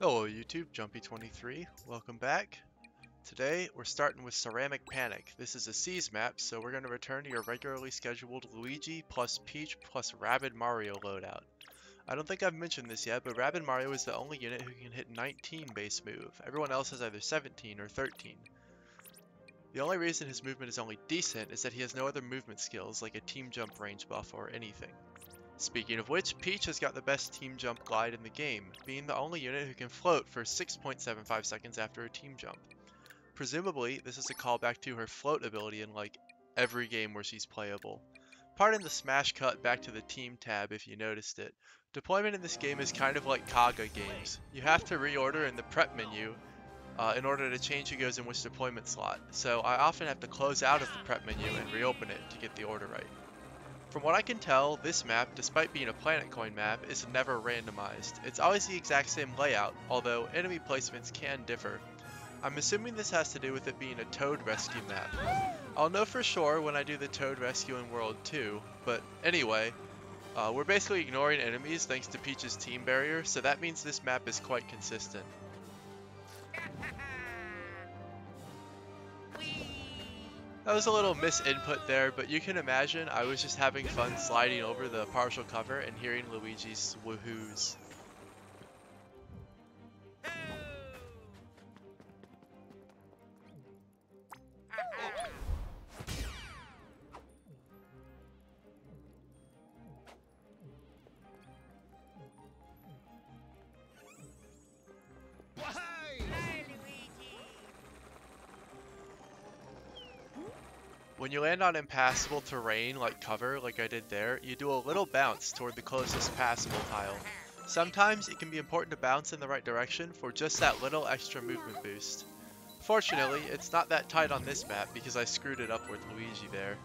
Hello YouTube, Jumpy23, welcome back. Today we're starting with Ceramic Panic. This is a Seas map, so we're going to return to your regularly scheduled Luigi plus Peach plus Rabbid Mario loadout. I don't think I've mentioned this yet, but Rabbid Mario is the only unit who can hit 19 base move. Everyone else has either 17 or 13. The only reason his movement is only decent is that he has no other movement skills like a team jump range buff or anything. Speaking of which, Peach has got the best team jump glide in the game, being the only unit who can float for 6.75 seconds after a team jump. Presumably, this is a callback to her float ability in like every game where she's playable. Pardon the smash cut back to the team tab if you noticed it. Deployment in this game is kind of like Kaga games. You have to reorder in the prep menu in order to change who goes in which deployment slot, so I often have to close out of the prep menu and reopen it to get the order right. From what I can tell, this map, despite being a Planet Coin map, is never randomized. It's always the exact same layout, although enemy placements can differ. I'm assuming this has to do with it being a Toad Rescue map. I'll know for sure when I do the Toad Rescue in World 2, but anyway, we're basically ignoring enemies thanks to Peach's team barrier, so that means this map is quite consistent. That was a little misinput there, but you can imagine I was just having fun sliding over the partial cover and hearing Luigi's woohoos. When you land on impassable terrain like cover, like I did there, you do a little bounce toward the closest passable tile. Sometimes it can be important to bounce in the right direction for just that little extra movement boost. Fortunately, it's not that tight on this map because I screwed it up with Luigi there.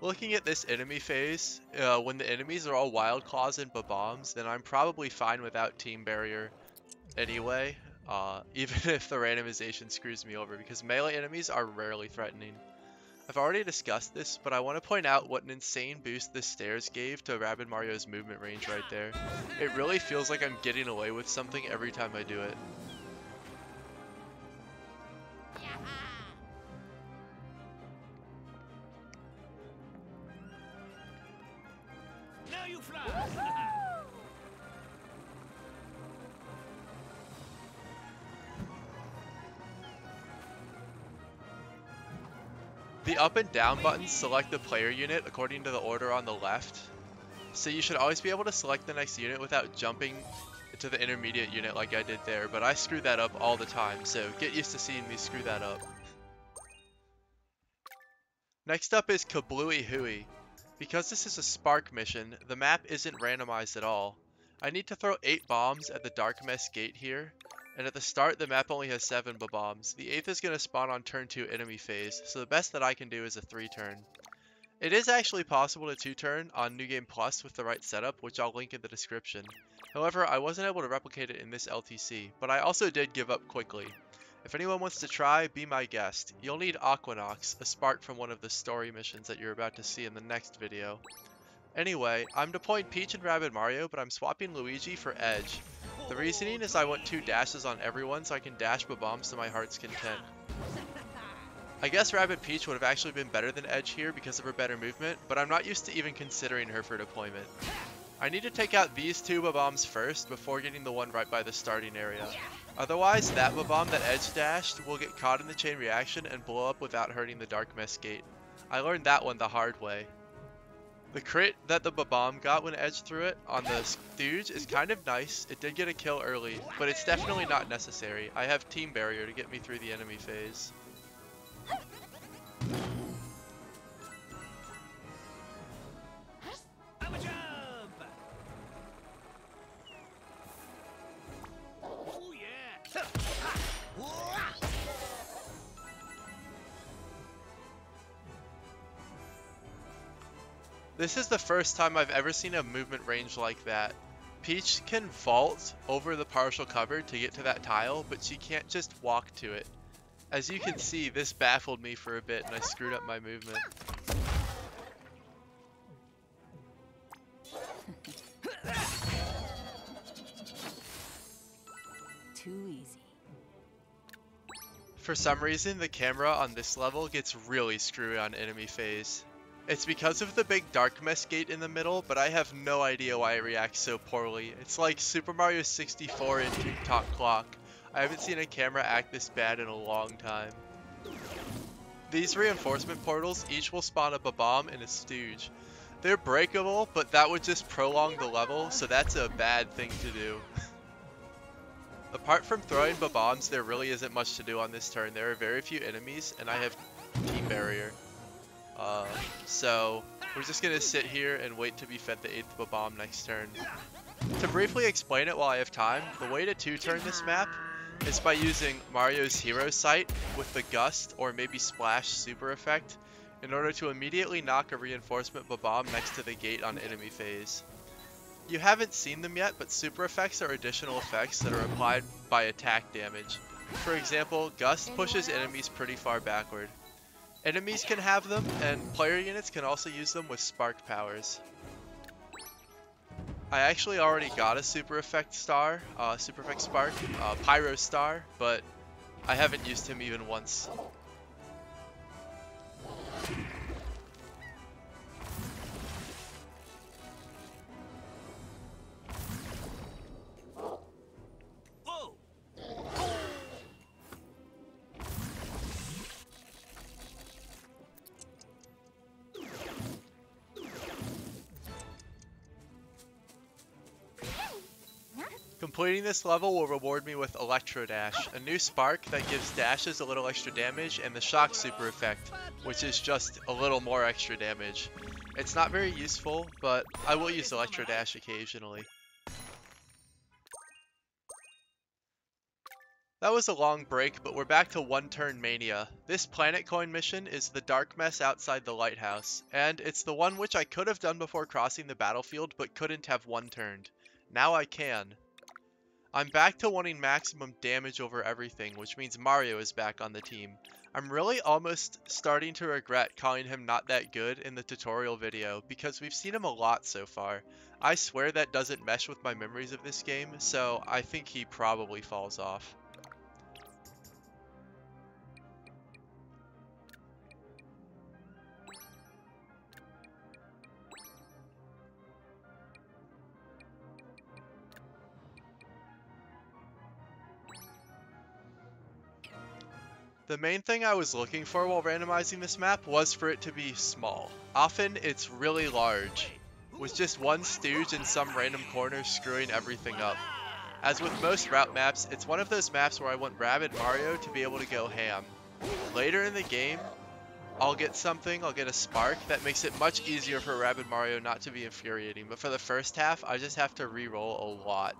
Looking at this enemy phase, when the enemies are all Wild Claws and Bob-ombs, then I'm probably fine without Team Barrier anyway. Even if the randomization screws me over, because melee enemies are rarely threatening. I've already discussed this, but I want to point out what an insane boost this stairs gave to Rabbid Mario's movement range right there. It really feels like I'm getting away with something every time I do it. Now you fly! The up and down buttons select the player unit according to the order on the left, so you should always be able to select the next unit without jumping to the intermediate unit like I did there, but I screw that up all the time, so get used to seeing me screw that up. Next up is Kablooey Hooey. Because this is a Spark mission, the map isn't randomized at all. I need to throw 8 bombs at the Darkmess gate here, and at the start the map only has 7 bombs. The 8th is going to spawn on turn 2 enemy phase, so the best that I can do is a 3-turn. It is actually possible to 2-turn on New Game Plus with the right setup, which I'll link in the description. However, I wasn't able to replicate it in this LTC, but I also did give up quickly. If anyone wants to try, be my guest. You'll need Aquanox, a spark from one of the story missions that you're about to see in the next video. Anyway, I'm deploying Peach and Rabbid Mario, but I'm swapping Luigi for Edge. The reasoning is I want 2 dashes on everyone so I can dash bombs to my heart's content. I guess Rabbid Peach would have actually been better than Edge here because of her better movement, but I'm not used to even considering her for deployment. I need to take out these 2 bombs first before getting the one right by the starting area. Otherwise, that bomb that Edge dashed will get caught in the chain reaction and blow up without hurting the Darkmess gate. I learned that one the hard way. The crit that the bomb got when Edge threw it on the Stooge is kind of nice. It did get a kill early, but it's definitely not necessary. I have Team Barrier to get me through the enemy phase. This is the first time I've ever seen a movement range like that. Peach can vault over the partial cover to get to that tile, but she can't just walk to it. As you can see, this baffled me for a bit and I screwed up my movement. too easy. For some reason, the camera on this level gets really screwy on enemy phase. It's because of the big Darkmess gate in the middle, but I have no idea why it reacts so poorly. It's like Super Mario 64 in Tick-Tock Clock. I haven't seen a camera act this bad in a long time. These reinforcement portals each will spawn up a bomb and a stooge. They're breakable, but that would just prolong the level, so that's a bad thing to do. Apart from throwing bombs, there really isn't much to do on this turn. There are very few enemies, and I have Team Barrier. So we're just gonna sit here and wait to be fed the 8th bomb next turn. To briefly explain it while I have time, the way to 2-turn this map is by using Mario's Hero Sight with the Gust or maybe Splash super effect in order to immediately knock a reinforcement bomb next to the gate on enemy phase. You haven't seen them yet, but super effects are additional effects that are applied by attack damage. For example, Gust pushes enemies pretty far backward. Enemies can have them, and player units can also use them with spark powers. I actually already got a super effect star, super effect spark, Pyro Star, but I haven't used him even once. Completing this level will reward me with Electro Dash, a new spark that gives dashes a little extra damage, and the shock super effect, which is just a little more extra damage. It's not very useful, but I will use Electro Dash occasionally. That was a long break, but we're back to one-turn mania. This planet coin mission is the Darkmess Outside the Lighthouse, and it's the one which I could have done before crossing the battlefield, but couldn't have one-turned. Now I can. I'm back to wanting maximum damage over everything, which means Mario is back on the team. I'm really almost starting to regret calling him not that good in the tutorial video, because we've seen him a lot so far. I swear that doesn't mesh with my memories of this game, so I think he probably falls off. The main thing I was looking for while randomizing this map was for it to be small. Often it's really large, with just one stooge in some random corner screwing everything up. As with most route maps, it's one of those maps where I want Rabbid Mario to be able to go ham. Later in the game, I'll get a spark that makes it much easier for Rabbid Mario not to be infuriating, but for the first half, I just have to re-roll a lot.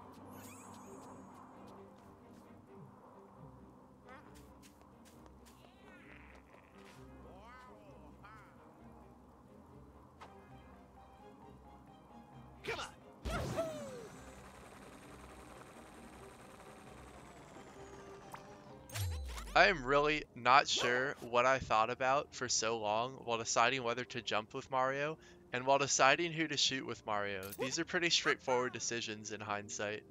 I am really not sure what I thought about for so long while deciding whether to jump with Mario and while deciding who to shoot with Mario. These are pretty straightforward decisions in hindsight.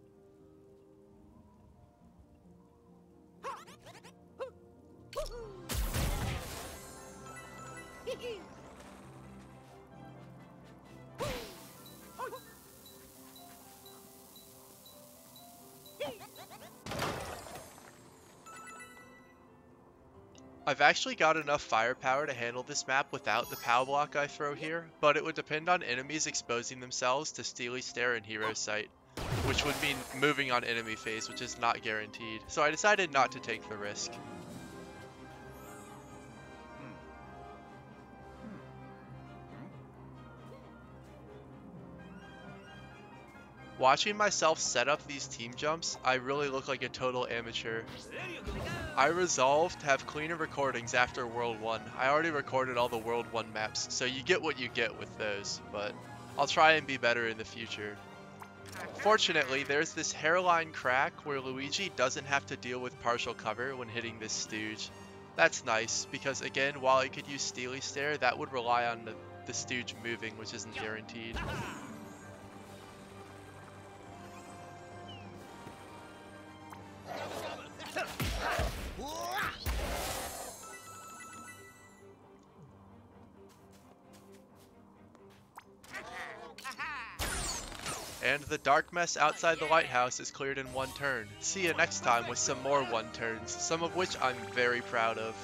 I've actually got enough firepower to handle this map without the POW block I throw here, but it would depend on enemies exposing themselves to Steely Stare and Hero Sight, which would mean moving on enemy phase, which is not guaranteed, so I decided not to take the risk. Watching myself set up these team jumps, I really look like a total amateur. I resolved to have cleaner recordings after World 1. I already recorded all the World 1 maps, so you get what you get with those, but I'll try and be better in the future. Fortunately, there's this hairline crack where Luigi doesn't have to deal with partial cover when hitting this stooge. That's nice, because again, while I could use Steely Stare, that would rely on the stooge moving, which isn't guaranteed. And the Darkmess Outside the Lighthouse is cleared in one turn. See you next time with some more one turns, some of which I'm very proud of.